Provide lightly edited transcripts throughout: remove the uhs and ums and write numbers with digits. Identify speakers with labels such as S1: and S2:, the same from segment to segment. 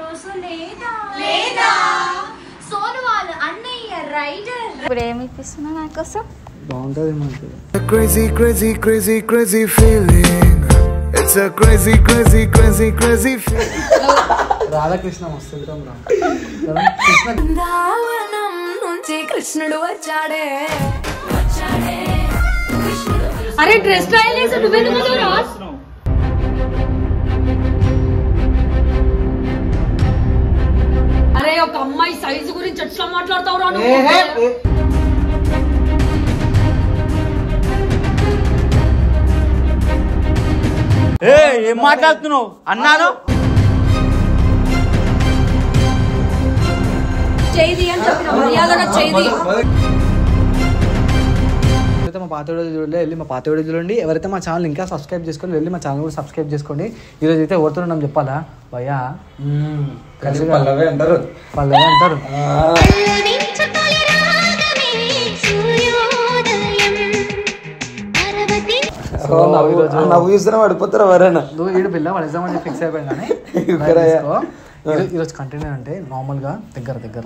S1: రోజు లేదా సోను వాళ్ళ అన్నయ్య రైడర్ ఇప్పుడు ఏమి ఇప్పిస్తున్నా నా కోసం
S2: బాగుంటది మనకి
S3: crazy crazy crazy crazy feeling it's a crazy crazy crazy crazy feeling
S2: Radhakrishna వస్తుంటాం రా కృష్ణ
S1: బృందావనం నుంచి కృష్ణుడు వచ్చాడే అరే డ్రెస్ ట్రయల్ చేసి నువ్వెందుకు రాస్ అరే ఒక అమ్మాయి సైజు గురించి ఎట్లా మాట్లాడతావు రా నువ్వు
S4: ఏం మాట్లాడుతున్నావు అన్నాను
S1: చేయి అని చెప్పిన మర్యాదగా చేయి
S2: మా పాత వీడియో చూడండి వెళ్ళి మా పాత వీడియో చూడండి ఎవరైతే మా ఛానల్ ఇంకా సబ్స్క్రైబ్ చేసుకొని వెళ్ళి మా ఛానల్ కూడా సబ్స్క్రైబ్ చేసుకోండి ఈరోజు అయితే ఎవరితో చెప్పాలా భయ్యా
S4: పల్లవే అంటారు నవ్వు చూస్తున్నా పడిపోతారా ఎవరైనా
S2: నువ్వు ఈడు పిల్ల వాడు ఎగ్జామ్ ఫిక్స్ అయిపోయింది కానీ ఈరోజు కంటిన్యూ అంటే నార్మల్గా దగ్గర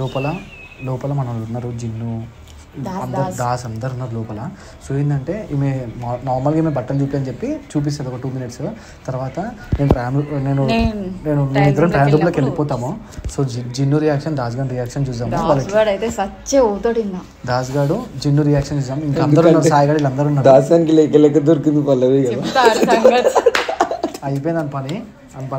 S2: లోపల మన ఉన్నారు జిన్ను దాస్ అందరు ఉన్నారు లోపల. సో ఏంటంటే ఈమె నార్మల్గా ఈమె బట్టలు చూపి అని చెప్పి చూపిస్తుంది ఒక 2 minutes. తర్వాత నేను ఇద్దరం ట్రయల్ రూమ్లోకి వెళ్ళిపోతాము. సో జిన్ను రియాక్షన్ దాస్ గారి రియాక్షన్ చూద్దాము. దాస్ గాడు జిన్ను రియాక్షన్ చూద్దాం. ఇంకా అందరూ ఉన్నారు, సాయి గారు అందరూ ఉన్నారు.
S4: దాసానికి లేక దొరికింది పల్లవి
S2: అయిపోయింది అని పని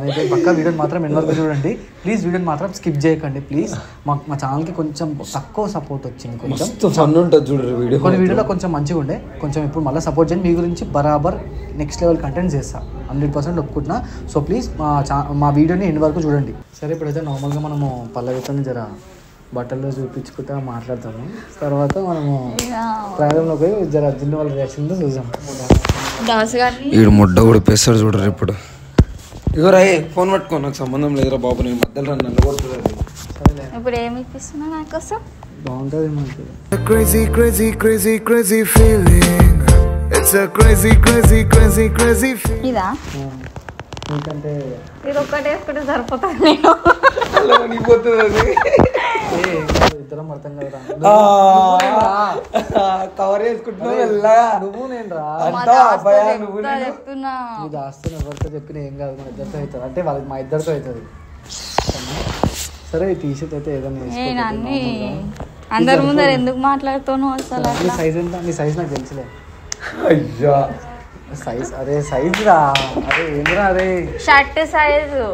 S2: అయిపోయింది. పక్క వీడియోని మాత్రం ఎన్ని వరకు చూడండి ప్లీజ్. వీడియోని మాత్రం స్కిప్ చేయకండి ప్లీజ్. మా ఛానల్కి కొంచెం తక్కువ సపోర్ట్ వచ్చింది, కొంచెం
S4: ఫన్ ఉంటుంది చూడరు వీడియో.
S2: కొన్ని వీడియోలో కొంచెం మంచిగా ఉండే, కొంచెం ఇప్పుడు మళ్ళీ సపోర్ట్ చేయండి. మీ గురించి బరాబర్ నెక్స్ట్ లెవెల్ కంటెంట్ చేస్తా 100% ఒప్పుకుంటున్నా. సో ప్లీజ్ మా వీడియోని ఎన్ని వరకు చూడండి. సరే ఇప్పుడైతే నార్మల్గా మనము పల్లవితో జర బట్టల్లో చూపించుకుంటా మాట్లాడతాము. తర్వాత మనము ప్రయాణంలో పోయి జర జిన్ను వాళ్ళ రియాక్షన్తో చూద్దాం.
S4: వీడు ముడ్డ ఉడిపేస్తాడు చూడరు ఇప్పుడు. ఇగో రాయ్ ఫోన్ పట్టుకో, నాకు సంబంధం లేదురా బాబు, నేను మధ్యలో నన్ను కొడుతుంది.
S1: ఇప్పుడు ఏమి ఇప్పిస్తున్నా నా కోసం?
S2: బాగుంటుంది మనకి.
S3: Crazy crazy crazy crazy feeling it's a crazy crazy crazy crazy feeling.
S1: ఇదా
S2: ఎందుకంటే
S1: ఇది ఒక్కటే వేసుకుంటే సరిపోతుంది. నేను
S2: ఇద్దరం అర్థం కదా
S4: కవర్ చేసుకుంటున్నా
S2: నువ్వు నేను రా
S1: చెప్తున్నా.
S2: ఇది ఆస్తుని ఎవరితో చెప్పిన ఏం కాదు, మన ఇద్దరితో అవుతుంది. అంటే వాళ్ళకి మా ఇద్దరితో అవుతుంది. సరే టీ షర్ట్ అయితే ఏదైనా
S1: అన్ని అందరి ముందర ఎందుకు మాట్లాడుతాను అసలు?
S2: నీ సైజ్ ఎంత? నీ సైజ్ నాకు తెలుసులే.
S4: అయ్యా
S2: సైజ్ అరే సైజ్ రా, అరే ఏంద్రా అరే
S1: షర్ట్ సైజు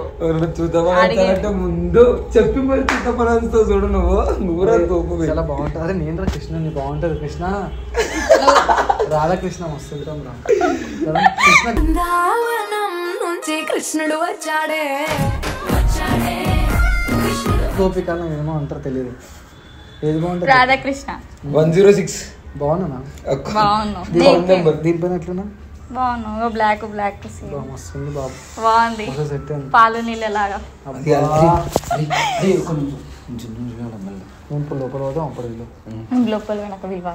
S4: చూద్దామంటే ముందు చెప్పి మరి చూద్దామని చూడు నువ్వు
S2: చాలా బాగుంటుంది. అదే నేను రా కృష్ణ, నీ బాగుంటుంది కృష్ణ. రాధాకృష్ణ వస్తుంటాం రా కృష్ణ.
S1: బృందావనం నుంచి కృష్ణుడు వచ్చాడే.
S2: గోపిక ఏమో అంటారు తెలియదు. ఏది బాగుంటుంది?
S1: రాధాకృష్ణ
S4: 106
S2: బాగున్నా.
S1: బాగున్నావు.
S2: దీనిపైన ఎట్లున్నా?
S1: బాగున్నావు. బ్లాక్
S2: మస్తుంది బాబు,
S1: బాగుంది.
S2: సెట్
S1: పాలు నీళ్ళలాగా.
S2: ఇప్పుడు లోపల పోదాం. అప్పుడు
S1: లోపల వెనక విలువ.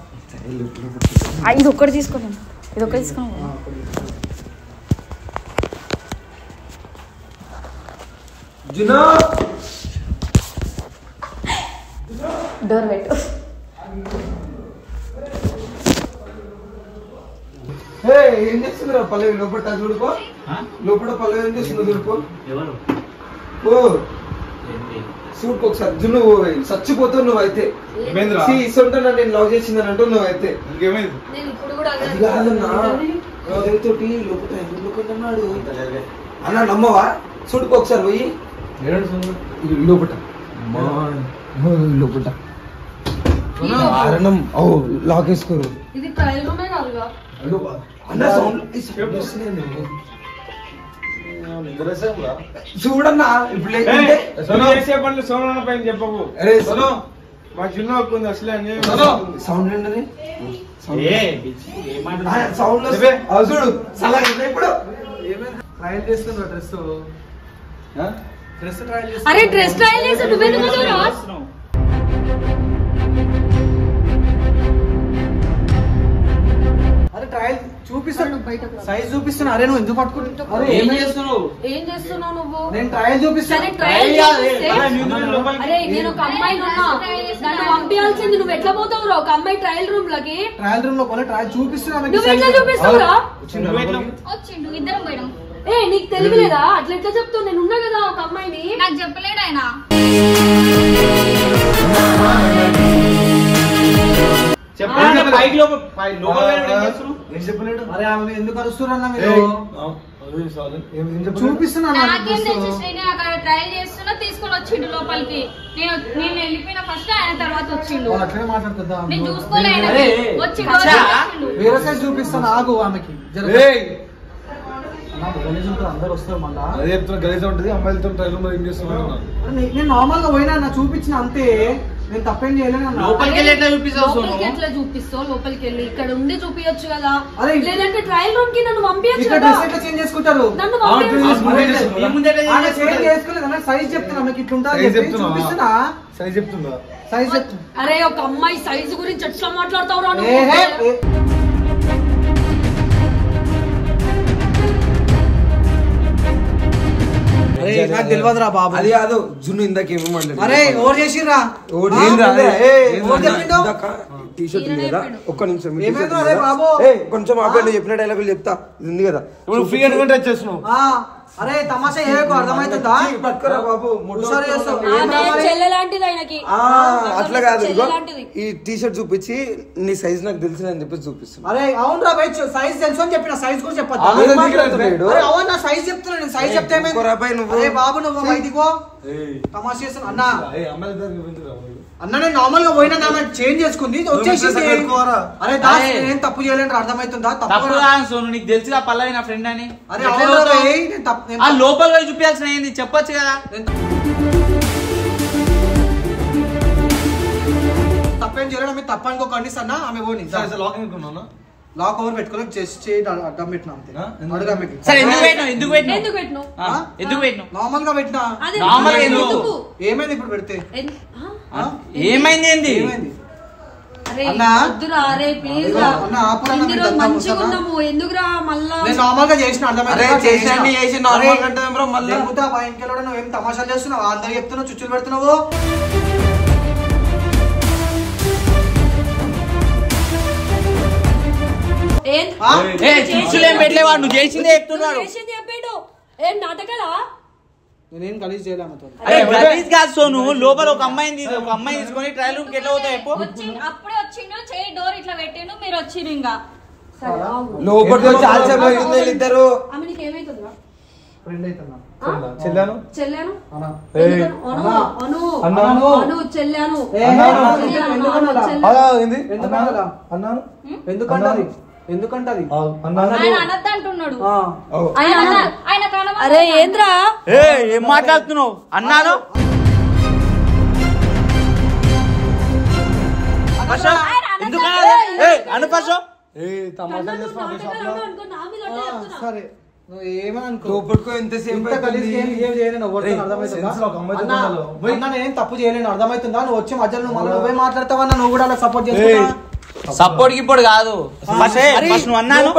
S1: ఇది ఒక్కటి తీసుకున్నాను, ఇది ఒక్కటి తీసుకున్నాను. డోర్ పెట్టు.
S4: ఏం చేస్తుందిరా పల్లవి? లోపల చూడుకో, లోపల పల్లవి ఏం చేస్తుందో చూడుకో. చూడుకో ఒకసారి. జున్ను చచ్చిపోతావు నువ్వైతే. ఇస్తుంటా నేను లవ్ చేసిందని అంటూ నువ్వైతే తోటి లోపల అన్న నమ్మవా? చూడుకో ఒకసారి పోయి లోపల లోపల లాక్ వేసుకోరు. చూడన్నా ఇప్పుడు
S5: సోమన్న పైన చెప్పకు. మా చిన్న ఒక్కుంది అసలే
S4: సౌండ్ ఏంటది? సౌండ్ చూడు సలా ఇప్పుడు
S2: ట్రయల్ చేస్తున్నా డ్రెస్ ట్రయల్ చేస్తా.
S1: అరే డ్రెస్ ట్రయల్ చేసి నువ్వెందుకు రాస్?
S2: అరే ట్రయల్ చూపిస్తాను, సైజ్ చూపిస్తున్నా. అరే నువ్వు ఎందుకు పట్టుకుంటావు?
S6: ఏం చేస్తున్నావు నువ్వు?
S2: నేను ట్రయల్ చూపిస్తాను.
S6: అరే నేను ఒక అమ్మాయిని ఉన్నా, నన్ను పంపించాల్సింది. నువ్వు ఎట్లా పోతావు రా ఒక అమ్మాయి ట్రయల్ రూమ్ లోకి?
S2: ట్రయల్ రూమ్ లో పోలే, ట్రయల్ చూపిస్తున్నా.
S6: నువ్వు ఎట్లా చూపిస్తావురా?
S1: వచ్చిండు, ఇద్దరం పోయినాం.
S6: నీకు తెలియలేదా? అట్లా ఎట్లా చెప్తావు? నేను ఉన్నా కదా ఒక అమ్మాయిని.
S1: నాకు చెప్పలేడు ఆయన.
S2: అరే ఆమె ఎందుకు అరుస్తున్నా మీరు? చూపిస్తున్నా.
S1: నాకేం తెలుసు శ్రీని, అక్కడ ట్రయల్ చేస్తున్నా తీసుకొని వచ్చిండు లోపలికి. నేను వెళ్ళిపోయిన ఫస్ట్, ఆయన తర్వాత వచ్చిండు.
S2: అట్లనే మాట్లాడుతుందా?
S1: నేను చూసుకోలే, వచ్చిండు.
S2: వేరే సైజ్ చూపిస్తాను, ఆగు. ఆమెకి గలీజ్ ఉంటుంది, అందరు వస్తారు మళ్ళా.
S5: అదే చెప్తున్నా, గలీజ్ ఉంటుంది. అమ్మాయిలతో ట్రైల్ రూమ్ ఏం చేస్తున్నాను?
S2: నేను నార్మల్ గా పోయినా అన్న, చూపించిన అంతే. నేను తప్పేం చేయలేను.
S6: లోపలికి ఎట్లా చూపిస్తావు? లోపలికి వెళ్ళి ఇక్కడ ఉండి చూపించచ్చు కదా. లేదంటే ట్రయల్ రూమ్ కి నన్ను పంపించచ్చు కదా.
S2: చేంజ్ చేసుకుంటారు.
S6: నన్ను
S2: సైజ్ చెప్తున్నా మీకు, ఇట్లుంటా చూపిస్తున్నా.
S5: సైజ్ చెప్తున్నా.
S2: సైజ్
S6: అరే ఒక అమ్మాయి సైజు గురించి ఎట్లా మాట్లాడతావు రా?
S2: నాకు తెలియదురా బాబు.
S4: అది కాదు జున్ను ఇందాక ఏమేమి.
S2: అరే ఓవర్ చేసిర్రా.
S4: టీషర్ట్ ఉంది కదా, ఒక్క నిమిషం
S2: బాబు.
S4: కొంచెం ఆపండి, చెప్పిన డైలాగులు చెప్తా. ఇది ఉంది కదా,
S5: ఇప్పుడు ఫ్రీ అనుకుంటే వచ్చేస్తున్నావు.
S2: అరే తమాషా ఏకో అర్థమైతుందా?
S4: పట్టుకోరా బాబు.
S6: చెల్లెలాంటిది ఆయనకి.
S4: అట్లా కాదు, ఈ టీషర్ట్ చూపించి నీ సైజ్ నాకు తెలిసిన అని చెప్పి చూపిస్తున్నా.
S2: అరే అవును రా బయట సైజ్ తెలుసు అని చెప్పిన, సైజ్ కూడా చెప్పదు. అవును నా సైజ్ చెప్తున్నా, నేను సైజ్ చెప్తే బాబు నువ్వు బయటికో తమాషా చేస్తున్నా. అన్న అన్న నేను నార్మల్ గా పోయినా, చేంజ్ చేసుకుంది వచ్చేసి. అరే దాస్ నేను తప్పు చేయలేను, అర్థమవుతుందా? తప్పు
S7: నీకు తెలుసుగా పల్లవి నా ఫ్రెండ్ అని.
S2: అరే
S7: లోపల చూపించాల్సిన ఏంది చెప్పొచ్చు కదా.
S2: తప్పేం చేయలేదు, మీరు తప్ప అనుకోకండి అన్న. ఆమె పోనీ లాక్ ఓవర్ పెట్టుకోలేదు, జస్ట్ అడ్డం పెట్టినా అంతే.
S7: ఎందుకు పెట్టినావు?
S2: నార్మల్ గా పెట్టినా. ఏమైంది ఇప్పుడు పెడితే?
S7: ఏమైంది? ఏంది
S2: నార్మల్ గా చేసిన నువ్వేం తమాషాలు చేస్తున్నావు? అందరు చెప్తున్నావు, చుచ్చులు పెడుతున్నావు.
S7: పెట్టలేవా? నువ్వు చేసిందే చెప్తున్నాడు.
S6: ఏం నాటకాలా?
S2: నేనేం గలీజ్ చేయలేము.
S7: సోను లోపల ఒక అమ్మాయి తీసుకొని ట్రయల్ రూమ్ కి ఎట్లా పోతావు?
S1: అప్పుడే వచ్చిండు, చేయి డోర్ ఇట్లా పెట్టిండు, మీరు వచ్చిండు. ఇంకా
S4: లోపలికి ఇద్దరు
S2: ఫ్రెండ్ అవుతున్నా.
S5: చెల్లాను
S6: చెల్లాను
S2: ఎందుకంటది? ఎందుకంటది?
S6: అరే ఏంద్రా
S7: ఏం మాట్లాడుతున్నావు? అన్నాను ఎందుకు అనుపశో
S2: సరే నువ్వు ఏమని అనుకో.
S4: ఎంతసేపు
S2: నేను తప్పు చేయలేను, అర్థమవుతుందా? నువ్వు వచ్చి మధ్యలో నువ్వు మళ్ళీ నువ్వే మాట్లాడతావన్నా, నువ్వు కూడా అలా సపోర్ట్ చేస్తా.
S7: సపోర్ట్ ఇప్పుడు కాదు, నువ్వు అన్నాను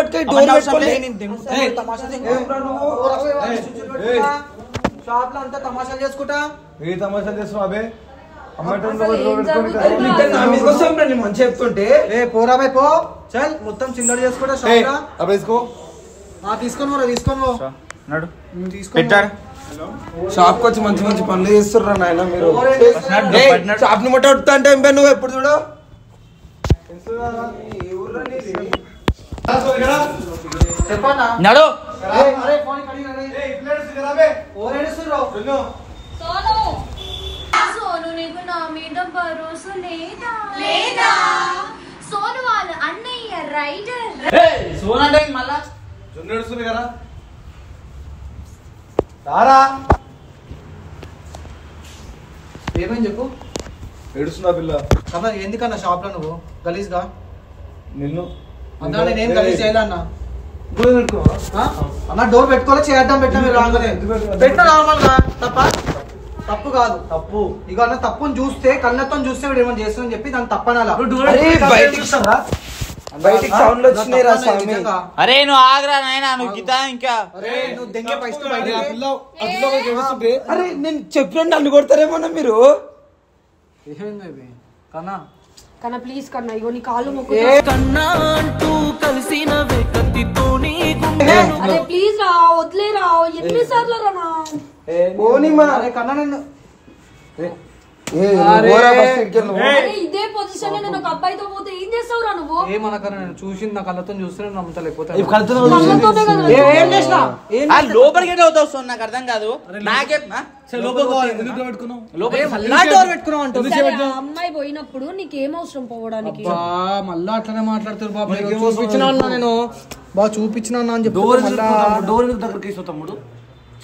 S2: షాప్ లో అంతా తమాషాలు చేసుకుంటా.
S5: ఏ తమాషాలు చేస్తున్నావు? అబే
S4: మంచి చెప్తుంటే
S2: పోరా బై పో, చల్ మొత్తం చిల్లర చేసుకుంటా. షాప్ తీసుకొని
S4: షాప్ కి వచ్చి మంచి మంచి పనులు చేస్తుర్రా నాయన మీరు. షాప్ ని మొట్ట కొడుతా అంటే నువ్వు ఎప్పుడు చూడు.
S7: నడు
S1: సోను నీకు నా మీద భరోసా లేదా? సోను వాళ్ళ అన్నయ్య రైడర్.
S7: సోను అంటే మళ్ళా
S5: నడుస్తుంది కదా. రారా
S2: ఏమని చెప్పు.
S5: ఏడుస్తున్నా పిల్ల.
S2: అన్న ఎందుకన్నా షాప్ లో నువ్వు గలీజ్ గా?
S5: నిన్ను
S2: అన్నా నేనేం గలీజ్ చేయలే అన్న. అన్న డోర్ పెట్టుకోలే, చేయడం పెట్టినా మీరు రాగానే పెట్టిన నార్మల్ గా. తప్పు కాదు, తప్పు. ఇక అన్న తప్పుని చూస్తే కళ్ళతో చూస్తే వీడు ఏమైనా చేస్తుందని చెప్పి దాన్ని తప్పనాలా.
S4: బయటికి సౌండ్లు వచ్చినాయి రా స్వామి.
S7: అరే నువ్వు ఆగరా నాయనా నువ్వు గితా ఇంకా.
S4: అరే నేను చెప్పిన నన్ను కొడతారేమో మీరు.
S2: ఏమైంది కన్నా
S6: కన్నా ప్లీజ్ కన్నా ఇగో నీ కాళ్ళు మొక్కు. అరే ప్లీజ్ రా వదిలేరా ఎన్నిసార్లు రానా
S2: కన్నా నన్ను
S6: ఇదే పొజిషన్ లో నేను ఒక అబ్బాయితో పోతే ఏం చేస్తావురా నువ్వు?
S2: ఏమనకన్నా నేను చూసింది నా కళ్ళతో చూస్తే నమ్మతలేకపోతే
S7: లోపలికి అవుతావు సో నాకు అర్థం కాదు. నాకే
S6: అమ్మాయి పోయినప్పుడు నీకేం అవసరం పోవడానికి?
S2: మళ్ళా అట్లనే మాట్లాడుతారు బాబు. చూపించిన నేను బాగా చూపించిన అని చెప్పి
S5: డోర్ దగ్గరికి తమ్ముడు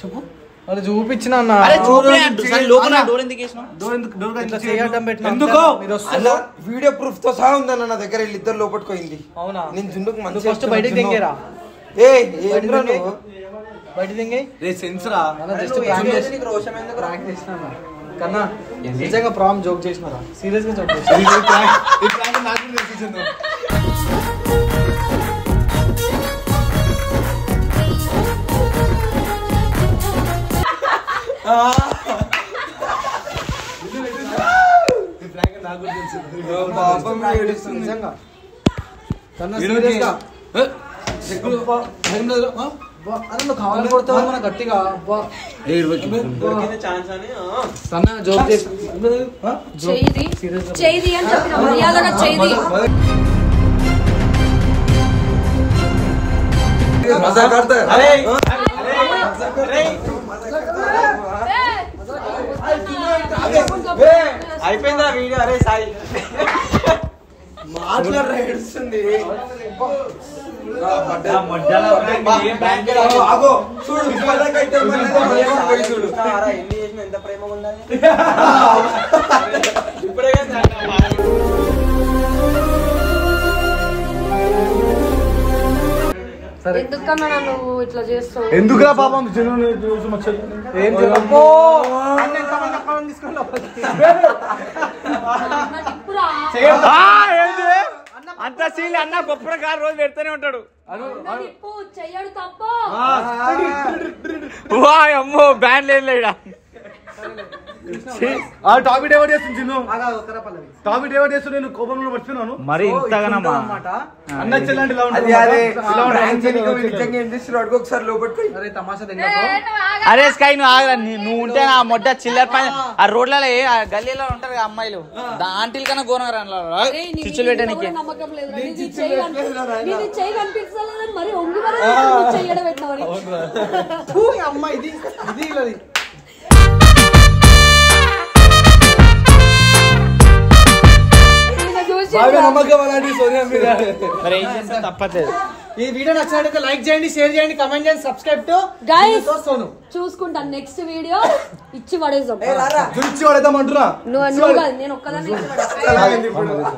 S5: చెప్పు.
S2: అది చూపించిన
S4: వీడియో ప్రూఫ్ తో సహా ఉందన్న నా దగ్గర. వీళ్ళిద్దరు లోపట్టుకోయింది.
S2: అవునా?
S4: నేను జుండుకు మంచి
S2: ఫస్ట్ బయటకు దింగేరా బయట దింగే కన్నా నిజంగా ప్రామ్ జోక్ చేసినారా? సీరియస్ గా జోక్ చేసిన నిజంగా కన్నా సీరియస్ గా అరే నువ్వు కావాలి కొడతావు మన గట్టిగా కన్నా జోక్ చేసి
S6: చేయి అని చెప్పిన మర్యాదగా చేయి.
S7: అయిపోయిందా వీడియో? అరే సాయి
S4: ఏడుస్తుంది. ఎంత ప్రేమ ఉండాలి ఇప్పుడే.
S6: ఎందుకన్నా నువ్వు ఇట్లా చేస్తావు?
S5: ఎందుకురా పాపం
S7: అంత సీల్ అన్న గొప్ప కారు రోజు పెడతానే ఉంటాడు.
S6: చెయ్యడు తప్ప
S7: అమ్మో బ్యాండ్ లేదు.
S5: టాపిక్ డైవర్ట్ చేస్తుంది చిన్ను. టాపిక్ డైవర్ట్ చేస్తూ నేను కోపంలో మర్చిపోయినాను.
S7: మరి ఇంతగానమ్మా
S5: అన్న చెల్లంటే
S4: ఒకసారి లోపట్టుకోయి.
S7: అరే స్కై నువ్వు ఆగరా. నువ్వు ఉంటే నా మొట్ట చిల్లర పని ఆ రోడ్లలో ఆ గల్లీలో ఉంటారు కదా అమ్మాయిలు ఆంటీల కన్నా ఘోరంగా చిచ్చులు పెట్టడానికి.
S6: నమ్మకం లేదు చెయ్యి కనిపిస్తలేదని మరి ఒంగి చెయ్యడం పెట్టినవని
S2: అమ్మాయి ఇది
S7: తప్పలేదు.
S2: ఈ వీడియో నచ్చినట్లయితే లైక్ చేయండి, షేర్ చేయండి, కమెంట్ చేయండి, సబ్స్క్రైబ్ టు
S6: గైస్. చూసుకుంటాను నెక్స్ట్ వీడియో ఇచ్చి పడేద్దాం.
S5: ఇచ్చి పడేద్దాం అంటున్నా.
S6: నువ్వు కాదు నేను ఒక్కదాన్ని ఇచ్చి పడేస్తా.